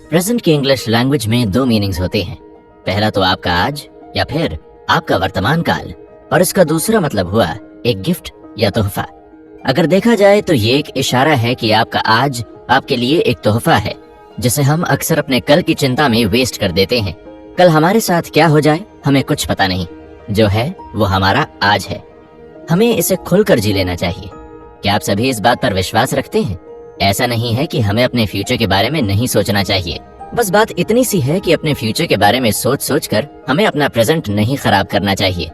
Present की English language में दो मीनिंग्स होते हैं। पहला तो आपका आज या फिर आपका वर्तमान काल, और इसका दूसरा मतलब हुआ एक गिफ्ट या तोहफा। अगर देखा जाए तो ये एक इशारा है कि आपका आज आपके लिए एक तोहफा है, जिसे हम अक्सर अपने कल की चिंता में वेस्ट कर देते हैं। कल हमारे साथ क्या हो जाए हमें कुछ पता नहीं, जो है वो हमारा आज है। हमें इसे खुलकर जी लेना चाहिए। क्या आप सभी इस बात पर विश्वास रखते हैं? ऐसा नहीं है कि हमें अपने फ्यूचर के बारे में नहीं सोचना चाहिए, बस बात इतनी सी है कि अपने फ्यूचर के बारे में सोच सोच कर हमें अपना प्रेजेंट नहीं खराब करना चाहिए।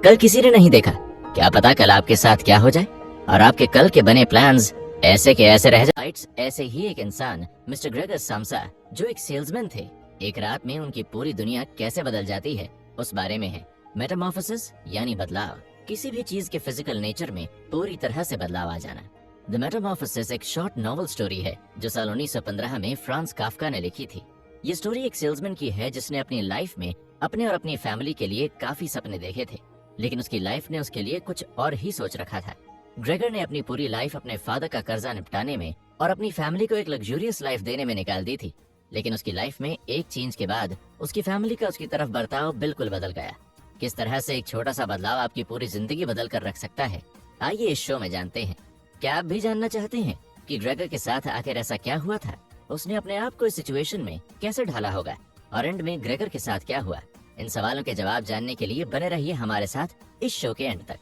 कल किसी ने नहीं देखा, क्या पता कल आपके साथ क्या हो जाए और आपके कल के बने प्लान्स ऐसे के ऐसे रह जाए। ऐसे ही एक इंसान मिस्टर ग्रेगर साम्सा, जो एक सेल्समैन थे, एक रात में उनकी पूरी दुनिया कैसे बदल जाती है उस बारे में है। मेटामॉर्फोसिस यानी बदलाव, किसी भी चीज के फिजिकल नेचर में पूरी तरह से बदलाव आ जाना। द मेटामॉर्फोसिस एक शॉर्ट नॉवल स्टोरी है जो साल 1915 में फ्रांस काफ्का ने लिखी थी। ये स्टोरी एक सेल्समैन की है जिसने अपनी लाइफ में अपने और अपनी फैमिली के लिए काफी सपने देखे थे, लेकिन उसकी लाइफ ने उसके लिए कुछ और ही सोच रखा था। ग्रेगर ने अपनी पूरी लाइफ अपने फादर का कर्जा निपटाने में और अपनी फैमिली को एक लग्जूरियस लाइफ देने में निकाल दी थी, लेकिन उसकी लाइफ में एक चेंज के बाद उसकी फैमिली का उसकी तरफ बर्ताव बिल्कुल बदल गया। किस तरह से एक छोटा सा बदलाव आपकी पूरी जिंदगी बदल कर रख सकता है, आइए इस शो में जानते हैं। क्या आप भी जानना चाहते हैं कि ग्रेगर के साथ आखिर ऐसा क्या हुआ था? उसने अपने आप को इस सिचुएशन में कैसे ढाला होगा और एंड में ग्रेगर के साथ क्या हुआ? इन सवालों के जवाब जानने के लिए बने रहिए हमारे साथ इस शो के एंड तक।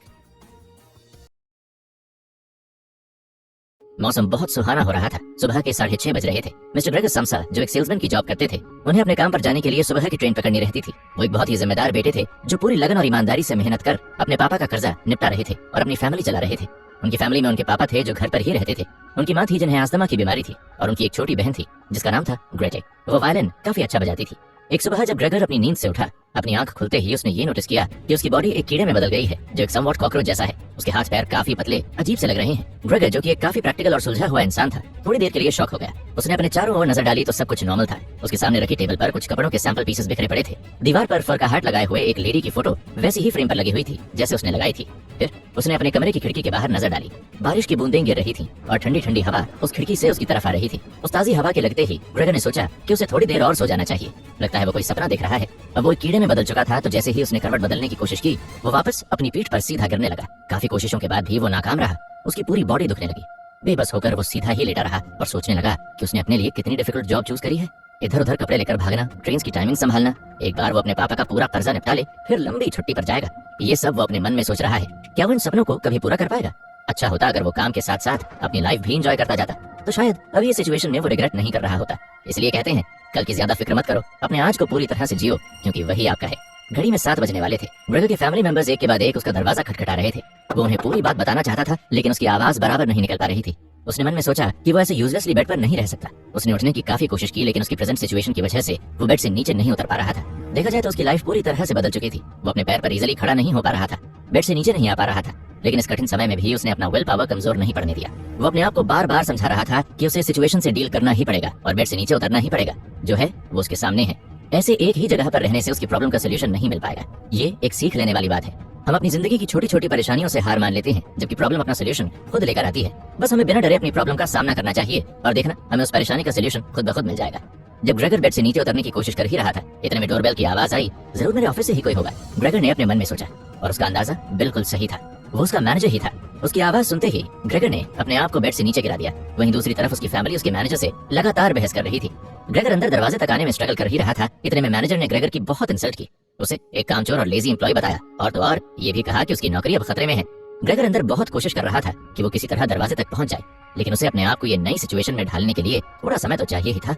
मौसम बहुत सुहाना हो रहा था। सुबह के 6:30 बज रहे थे। मिस्टर ग्रेगर साम्सा, जो एक सेल्समैन की जॉब करते थे, उन्हें अपने काम पर जाने के लिए सुबह की ट्रेन पकड़नी रहती थी। वो एक बहुत ही जिम्मेदार बेटे थे जो पूरी लगन और ईमानदारी से मेहनत कर अपने पापा का कर्जा निपटा रहे थे और अपनी फैमिली चला रहे थे। उनकी फैमिली में उनके पापा थे जो घर पर ही रहते थे, उनकी माँ थी जिन्हें अस्थमा की बीमारी थी, और उनकी एक छोटी बहन थी जिसका नाम था ग्रेटे। वो वायलिन काफी अच्छा बजाती थी। एक सुबह जब ग्रेगर अपनी नींद से उठा, अपनी आंख खुलते ही उसने ये नोटिस किया कि उसकी बॉडी एक कीड़े में बदल गई है जो एक समवॉट कॉकरोच जैसा है। उसके हाथ पैर काफी पतले अजीब से लग रहे हैं। ग्रेगर, जो कि एक काफी प्रैक्टिकल और सुलझा हुआ इंसान था, थोड़ी देर के लिए शॉक हो गया। उसने अपने चारों ओर नजर डाली तो सब कुछ नॉर्मल था। उसके सामने रखी टेबल पर कुछ कपड़ों के सैंपल पीसेस बिखरे पड़े थे। दीवार पर फर का हाट लगाए हुए एक लेडी की फोटो वैसी ही फ्रेम पर लगी हुई थी जैसे उसने लगाई थी। फिर उसने अपने कमरे की खिड़की के बाहर नजर डाली। बारिश की बूंदें गिर रही थी और ठंडी ठंडी हवा उस खिड़की से उसकी तरफ आ रही थी। उस ताजी हवा के लगते ही ग्रेगर ने सोचा कि उसे थोड़ी देर और सो जाना चाहिए। लगता है वो कोई सपना देख रहा है। अब वो एक कीड़े में बदल चुका था, तो जैसे ही उसने करवट बदलने की कोशिश की, वो वापस अपनी पीठ पर सीधा गिरने लगा। काफी कोशिशों के बाद भी वो नाकाम रहा। उसकी पूरी बॉडी दुखने लगी। बेबस होकर वो सीधा ही लेटा रहा और सोचने लगा कि उसने अपने लिए कितनी डिफिकल्ट जॉब चूज करी है। इधर उधर कपड़े लेकर भागना, ट्रेन की टाइमिंग संभालना, एक बार वो अपने पापा का पूरा कर्जा निपटा ले, फिर लंबी छुट्टी पर जाएगा। ये सब वो अपने मन में सोच रहा है। क्या वो इन सपनों को कभी पूरा कर पाएगा? अच्छा होता अगर वो काम के साथ साथ अपनी लाइफ भी एंजॉय करता जाता, तो शायद अभी इस सिचुएशन में वो रिग्रेट नहीं कर रहा होता। इसलिए कहते हैं, कल की ज्यादा फिक्र मत करो, अपने आज को पूरी तरह से जियो, क्योंकि वही आपका है। घड़ी में 7 बजने वाले थे। ग्रेगर के फैमिली मेंबर्स एक के बाद एक उसका दरवाजा खटखटा रहे थे। वो उन्हें पूरी बात बताना चाहता था, लेकिन उसकी आवाज बराबर नहीं निकल पा रही थी। उसने मन में सोचा कि वो ऐसे यूजलेसली बेड पर नहीं रह सकता। उसने उठने की काफी कोशिश की, लेकिन उसकी प्रेजेंट सिचुएशन की वजह से वो बेड से नीचे नहीं उतर पा रहा था। देखा जाए तो उसकी लाइफ पूरी तरह से बदल चुकी थी। वो अपने पैर पर इजीली खड़ा नहीं हो पा रहा था, बेड से नीचे नहीं आ पा रहा था, लेकिन इस कठिन समय में भी उसने अपना विल पावर कमजोर नहीं पड़ने दिया। वो अपने आप को बार बार समझा रहा था कि उसे सिचुएशन से डील करना ही पड़ेगा और बेड से नीचे उतरना ही पड़ेगा। जो है वो उसके सामने है। ऐसे एक ही जगह पर रहने से उसकी प्रॉब्लम का सोल्यूशन नहीं मिल पाएगा। ये एक सीख लेने वाली बात है। हम अपनी जिंदगी की छोटी छोटी परेशानियों से हार मान लेते हैं, जबकि प्रॉब्लम अपना सोल्यूशन खुद लेकर आती है। बस हमें बिना डरे अपनी प्रॉब्लम का सामना करना चाहिए और देखना हमें उस परेशानी का सोल्यूशन खुद ब खुद मिल जाएगा। जब ग्रेगर बेड से नीचे उतरने की कोशिश कर ही रहा था, इतने में डोरबेल की आवाज आई। जरूर मेरे ऑफिस से ही कोई होगा, ग्रेगर ने अपने मन में सोचा, और उसका अंदाजा बिल्कुल सही था। वो उसका मैनेजर ही था। उसकी आवाज सुनते ही ग्रेगर ने अपने आप को बेड से नीचे गिरा दिया। वहीं दूसरी तरफ उसकी फैमिली उसके मैनेजर से लगातार बहस कर रही थी। ग्रेगर अंदर दरवाजे तक आने में स्ट्रगल कर ही रहा था। इतने में मैनेजर ने ग्रेगर की बहुत इंसल्ट की, उसे एक कामचोर और लेजी एम्प्लॉय बताया, और तो और ये भी कहा कि उसकी नौकरी अब खतरे में है। ग्रेगर अंदर बहुत कोशिश कर रहा था कि वो किसी तरह दरवाजे तक पहुंच जाए, लेकिन उसे अपने आप को ये नई सिचुएशन में ढालने के लिए थोड़ा समय तो चाहिए ही था।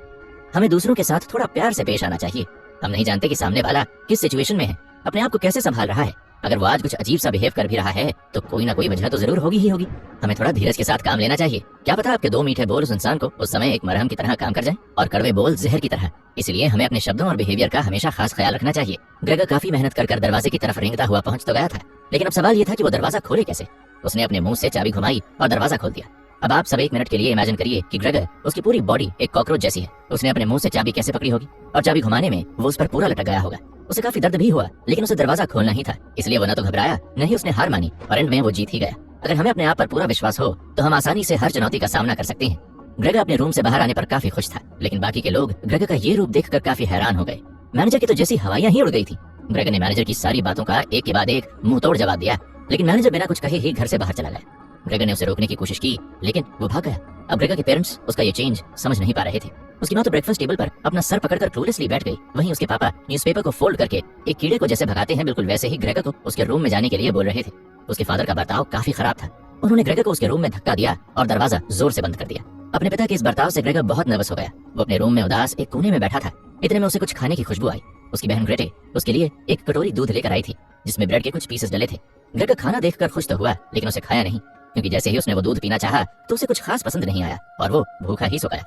हमें दूसरों के साथ थोड़ा प्यार से पेश आना चाहिए। हम नहीं जानते कि सामने वाला किस सिचुएशन में है, अपने आप को कैसे संभाल रहा है। अगर वो आज कुछ अजीब सा बिहेव कर भी रहा है, तो कोई ना कोई वजह तो जरूर होगी ही होगी। हमें थोड़ा धीरज के साथ काम लेना चाहिए। क्या पता आपके 2 मीठे बोल उस इंसान को उस समय एक मरहम की तरह काम कर जाए, और कड़वे बोल जहर की तरह। इसलिए हमें अपने शब्दों और बिहेवियर का हमेशा खास ख्याल रखना चाहिए। ग्रेगर काफी मेहनत कर दरवाजे की तरफ रेंगता हुआ पहुंच तो गया था, लेकिन अब सवाल ये था कि वो दरवाजा खोले कैसे। उसने अपने मुंह से चाबी घुमाई और दरवाजा खोल दिया। अब आप सब 1 मिनट के लिए इमेजिन करिए कि ग्रेगर, उसकी पूरी बॉडी एक कॉकरोच जैसी है। उसने अपने मुंह से चाबी कैसे पकड़ी होगी, और चाबी घुमाने में वो उस पर पूरा लटक गया होगा। उसे काफी दर्द भी हुआ, लेकिन उसे दरवाजा खोलना ही था। इसलिए वो न तो घबराया, न ही उसने हार मानी, और एंड में वो जीत ही गया। अगर हमें अपने आप पर पूरा विश्वास हो, तो हम आसानी से हर चुनौती का सामना कर सकते हैं। ग्रेगर अपने रूम से बाहर आने पर काफी खुश था, लेकिन बाकी के लोग ग्रेगर का ये रूप देखकर काफी हैरान हो गए। मैनेजर की तो जैसी हवाइयां ही उड़ गई थी। ग्रेगर ने मैनेजर की सारी बातों का एक के बाद एक मुंह तोड़ जवाब दिया, लेकिन मैनेजर बिना कुछ कहे ही घर से बाहर चला गया। ग्रेगर ने उसे रोकने की कोशिश की, लेकिन वो भाग गया। अब ग्रेगर के पेरेंट्स उसका ये चेंज समझ नहीं पा रहे थे। उसकी माँ तो ब्रेकफास्ट टेबल पर अपना सर पकड़कर क्लूलेसली बैठ गई। वहीं उसके पापा न्यूज़पेपर को फोल्ड करके एक कीड़े को जैसे भगाते हैं, बिल्कुल वैसे ही ग्रेगर को उसके रूम में जाने के लिए बोल रहे थे। उसके फादर का बर्ताव काफी खराब था। उन्होंने ग्रेगर को उसके रूम में धक्का दिया और दरवाजा जोर से बंद कर दिया। अपने पिता के इस बर्ताव से ग्रेगर बहुत नर्वस हो गया। वो अपने रूम में उदास एक कोने में बैठा था। इतने में उसे कुछ खाने की खुशबू आई। उसकी बहन ग्रेटे उसके लिए एक कटोरी दूध लेकर आई थी, जिसमें ब्रेड के कुछ पीसेस डले थे। ग्रेगर खाना देखकर खुश तो हुआ, लेकिन उसे खाया नहीं, क्योंकि जैसे ही उसने वो दूध पीना चाहा तो उसे कुछ खास पसंद नहीं आया और वो भूखा ही सो गया।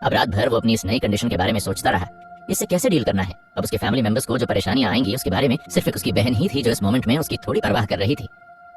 अब रात भर वो अपनी इस नई कंडीशन के बारे में सोचता रहा। इससे कैसे डील करना है। अब उसके फैमिली मेंबर्स को जो परेशानियां आएंगी उसके बारे में सिर्फ एक उसकी बहन ही थी जो इस मोमेंट में उसकी थोड़ी परवाह कर रही थी।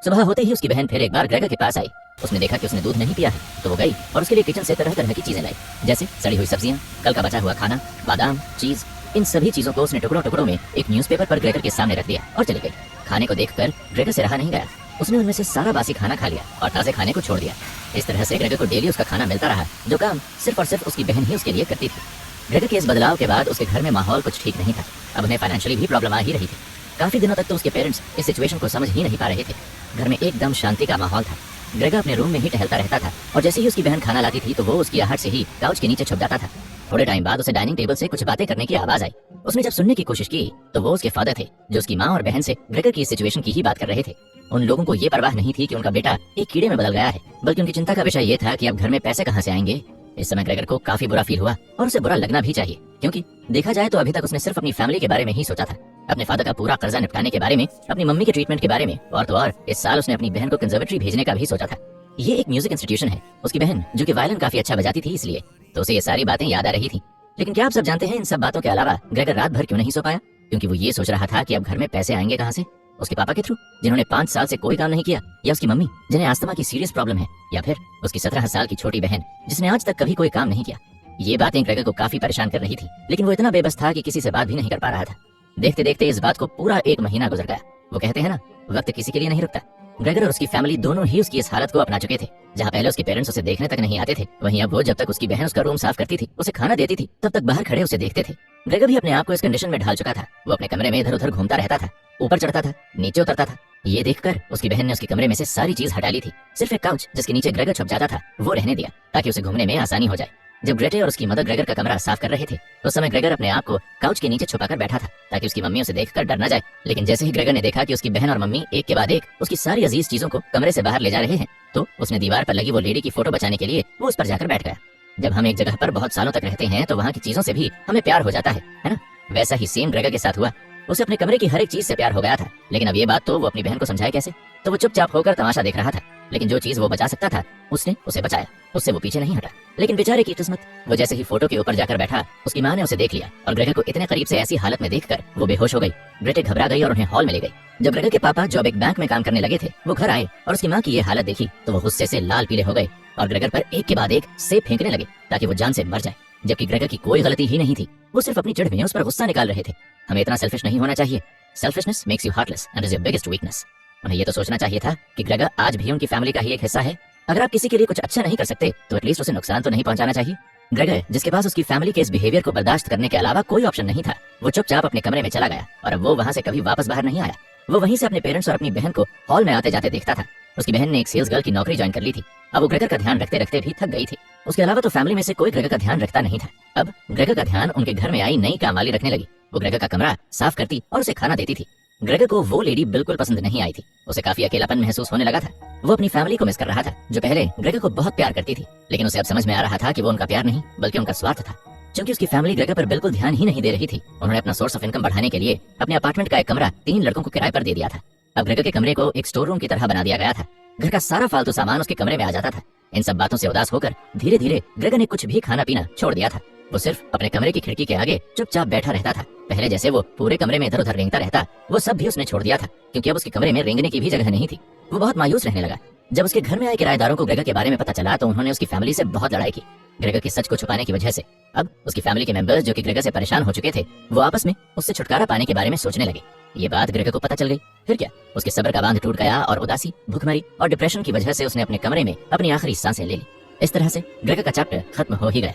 सुबह होते ही उसकी बहन फिर एक बार ग्रेगर के पास आई। उसने देखा कि उसने दूध नहीं पिया है, तो वो गई और उसके लिए किचन से तरह तरह की चीजें लाई, जैसे सड़ी हुई सब्जियां, कल का बचा हुआ खाना, बादाम, चीज। इन सभी चीजों को उसने टुकड़ों टुकड़ों में एक न्यूज़पेपर पर ग्रेगर के सामने रख दिया और चली गई। खाने को देखकर ग्रेगर से रहा नहीं गया। उसने उनमें से सारा बासी खाना खा लिया और ताजे खाने को छोड़ दिया। इस तरह से ग्रेगर को डेली उसका खाना मिलता रहा, जो काम सिर्फ और सिर्फ उसकी बहन ही उसके लिए करती थी। ग्रेगर के इस बदलाव के बाद उसके घर में माहौल कुछ ठीक नहीं था। अब उन्हें फाइनेंशियली भी प्रॉब्लम आ ही रही थी। काफी दिनों तक तो उसके पेरेंट्स इस सिचुएशन को समझ ही नहीं पा रहे थे। घर में एकदम शांति का माहौल था। ग्रेगर अपने रूम में ही टहलता रहता था और जैसे ही उसकी बहन खाना लाती थी तो वो उसकी आहट से ही काउच के नीचे छुप जाता था। थोड़े टाइम बाद उसे डाइनिंग टेबल से कुछ बातें करने की आवाज आई। उसने जब सुनने की कोशिश की तो वो उसके फादर थे, जो उसकी माँ और बहन से ग्रेगर की इस सिचुएशन की ही बात कर रहे थे। उन लोगों को ये परवाह नहीं थी कि उनका बेटा एक कीड़े में बदल गया है, बल्कि उनकी चिंता का विषय ये था कि अब घर में पैसे कहाँ से आएंगे। इस समय ग्रेगर को काफी बुरा फील हुआ और उसे बुरा लगना भी चाहिए, क्योंकि देखा जाए तो अभी तक उसने सिर्फ अपनी फैमिली के बारे में ही सोचा था, अपने फादर का पूरा कर्जा निपटाने के बारे में, अपनी मम्मी के ट्रीटमेंट के बारे में, और तो और इस साल उसने अपनी बहन को कंजर्वेटरी भेजने का भी सोचा था। ये एक म्यूजिक इंस्टीट्यूशन है। उसकी बहन जो कि वायलिन काफी अच्छा बजाती थी, इसलिए तो उसे ये सारी बातें याद आ रही थी। लेकिन क्या आप सब जानते हैं इन सब बातों के अलावा ग्रेगर रात भर क्यों नहीं सो पाया? क्योंकि वो ये सोच रहा था कि अब घर में पैसे आएंगे कहाँ से। उसके पापा के थ्रू, जिन्होंने 5 साल से कोई काम नहीं किया, या उसकी मम्मी जिन्हें अस्थमा की सीरियस प्रॉब्लम है, या फिर उसकी 17 साल की छोटी बहन जिसने आज तक कभी कोई काम नहीं किया। ये बातें ग्रेगर को काफी परेशान कर रही थी, लेकिन वो इतना बेबस था कि किसी से बात भी नहीं कर पा रहा था। देखते देखते इस बात को पूरा 1 महीना गुजर गया। वो कहते हैं ना, वक्त किसी के लिए नहीं रुकता। ग्रेगर और उसकी फैमिली दोनों ही उसकी इस हालत को अपना चुके थे। जहाँ पहले उसके पेरेंट्स उसे देखने तक नहीं आते थे, वहीं अब वो जब तक उसकी बहन उसका रूम साफ करती थी, उसे खाना देती थी, तब तक बाहर खड़े उसे देखते थे। ग्रेगर भी अपने आप को इस कंडीशन में ढाल चुका था। वो अपने कमरे में इधर उधर घूमता रहता था, ऊपर चढ़ता था, नीचे उतरता था। ये देखकर उसकी बहन ने उसके कमरे में से सारी चीज हटा ली थी। सिर्फ एक काउच जिसके नीचे ग्रेगर छुप जाता था वो रहने दिया, ताकि उसे घूमने में आसानी हो जाए। जब ग्रेटे और उसकी मदर ग्रेगर का कमरा साफ कर रहे थे, उस समय ग्रेगर अपने आप को काउच के नीचे छुपाकर बैठा था, ताकि उसकी मम्मी उसे देखकर डर न जाए। लेकिन जैसे ही ग्रेगर ने देखा कि उसकी बहन और मम्मी एक के बाद एक उसकी सारी अजीज चीजों को कमरे से बाहर ले जा रहे हैं, तो उसने दीवार पर लगी वो लेडी की फोटो बचाने के लिए वो उस पर जाकर बैठ गया। जब हम एक जगह पर बहुत सालों तक रहते हैं तो वहाँ की चीजों से भी हमें प्यार हो जाता है ना? वैसा ही सेम ग्रेगर के साथ हुआ। उसे अपने कमरे की हर एक चीज से प्यार हो गया था। लेकिन अब ये बात तो वो अपनी बहन को समझाए कैसे? तो वो चुपचाप होकर तमाशा देख रहा था। लेकिन जो चीज वो बचा सकता था उसने उसे बचाया, उससे वो पीछे नहीं हटा। लेकिन बेचारे की किस्मत, वो जैसे ही फोटो के ऊपर जाकर बैठा, उसकी माँ ने उसे देख लिया और ग्रेगर को इतने करीब से ऐसी हालत में देखकर वो बेहोश हो गई। ग्रेटे घबरा गई और उन्हें हॉल में ले गई। जब ग्रेगर के पापा, जो अब एक बैंक में काम करने लगे थे, वो घर आए और उसकी माँ की ये हालत देखी तो वो गुस्से से लाल पीले हो गए और ग्रेगर पर एक के बाद एक सेब फेंकने लगे ताकि वो जान से मर जाए, जबकि ग्रेगर की कोई गलती ही नहीं थी। वो सिर्फ अपनी चिढ़ में उस पर गुस्सा निकाल रहे थे। हमें इतना सेल्फिश नहीं होना चाहिए। Selfishness makes you heartless and is your biggest weakness. उन्हें ये तो सोचना चाहिए था कि ग्रेगर आज भी उनकी फैमिली का ही एक हिस्सा है। अगर आप किसी के लिए कुछ अच्छा नहीं कर सकते तो एटलीस्ट उसे नुकसान तो नहीं पहुंचाना चाहिए। ग्रेगर, जिसके पास उसकी फैमिली के इस बिहेवियर को बर्दाश्त करने के अलावा कोई ऑप्शन नहीं था, वो चुपचाप अपने कमरे में चला गया और अब वो वहां से कभी वापस बाहर नहीं आया। वो वहीं से अपने पेरेंट्स और अपनी बहन को हॉल में आते जाते देखता था। उसकी बहन ने एक सेल्स गर्ल की नौकरी ज्वाइन कर ली थी। अब वो ग्रेगर का ध्यान रखते रखते भी थक गई थी। उसके अलावा तो फैमिली में से कोई ग्रेगर का ध्यान रखता नहीं था। अब ग्रेगर का ध्यान उनके घर में आई नई काम वाली रखने लगी। वो ग्रेगर का कमरा साफ करती और उसे खाना देती थी। ग्रेगर को वो लेडी बिल्कुल पसंद नहीं आई थी। उसे काफी अकेलापन महसूस होने लगा था। वो अपनी फैमिली को मिस कर रहा था, जो पहले ग्रेगर को बहुत प्यार करती थी। लेकिन उसे अब समझ में आ रहा था कि वो उनका प्यार नहीं बल्कि उनका स्वार्थ था। क्योंकि उसकी फैमिली ग्रेगर पर बिल्कुल ध्यान ही नहीं दे रही थी, उन्होंने अपना सोर्स ऑफ इनकम बढ़ाने के लिए अपने अपार्टमेंट का एक कमरा 3 लड़कों को किराए पर दे दिया था। अब ग्रेगर के कमरे को एक स्टोर रूम की तरह बना दिया गया था। घर का सारा फालतू सामान उसके कमरे में आ जाता था। इन सब बातों से उदास होकर धीरे धीरे ग्रेगर ने कुछ भी खाना पीना छोड़ दिया था। वो सिर्फ अपने कमरे की खिड़की के आगे चुपचाप बैठा रहता था। पहले जैसे वो पूरे कमरे में इधर उधर रेंगता रहता, वो सब भी उसने छोड़ दिया था, क्योंकि अब उसके कमरे में रेंगने की भी जगह नहीं थी। वो बहुत मायूस रहने लगा। जब उसके घर में आए किराएदारों को ग्रेगर के बारे में पता चला तो उन्होंने उसकी फैमिली से बहुत लड़ाई की, ग्रेगर के सच को छुपाने की वजह से। अब उसकी फैमिली के मेंबर्स, जो कि ग्रेगर से परेशान हो चुके थे, वो आपस में उससे छुटकारा पाने के बारे में सोचने लगे। ये बात ग्रेगर को पता चल गई। फिर क्या, उसके सब्र का बांध टूट गया और उदासी, भूखमरी और डिप्रेशन की वजह से उसने अपने कमरे में अपनी आखिरी सांसें ले ली। इस तरह से ग्रेगर का चैप्टर खत्म हो ही गया।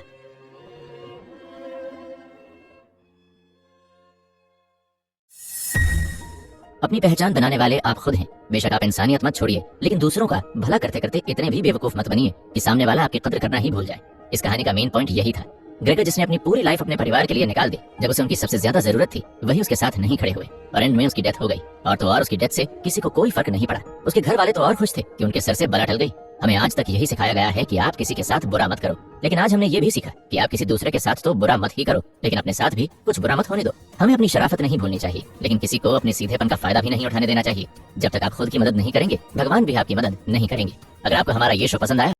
अपनी पहचान बनाने वाले आप खुद हैं। बेशक आप इंसानियत मत छोड़िए, लेकिन दूसरों का भला करते करते इतने भी बेवकूफ मत बनिए कि सामने वाला आपकी कद्र करना ही भूल जाए। इस कहानी का मेन पॉइंट यही था। ग्रेगर जिसने अपनी पूरी लाइफ अपने परिवार के लिए निकाल दी, जब उसे उनकी सबसे ज्यादा जरूरत थी, वही उसके साथ नहीं खड़े हुए और एंड में उसकी डेथ हो गई। और तो और उसकी डेथ से किसी को कोई फर्क नहीं पड़ा। उसके घर वाले तो और खुश थे कि उनके सर से बला टल गई। हमें आज तक यही सिखाया गया है कि आप किसी के साथ बुरा मत करो, लेकिन आज हमने ये भी सीखा कि आप किसी दूसरे के साथ तो बुरा मत ही करो, लेकिन अपने साथ भी कुछ बुरा मत होने दो। हमें अपनी शराफत नहीं भूलनी चाहिए, लेकिन किसी को अपने सीधेपन का फायदा भी नहीं उठाने देना चाहिए। जब तक आप खुद की मदद नहीं करेंगे, भगवान भी आपकी मदद नहीं करेंगे। अगर आपको हमारा ये शो पसंद आया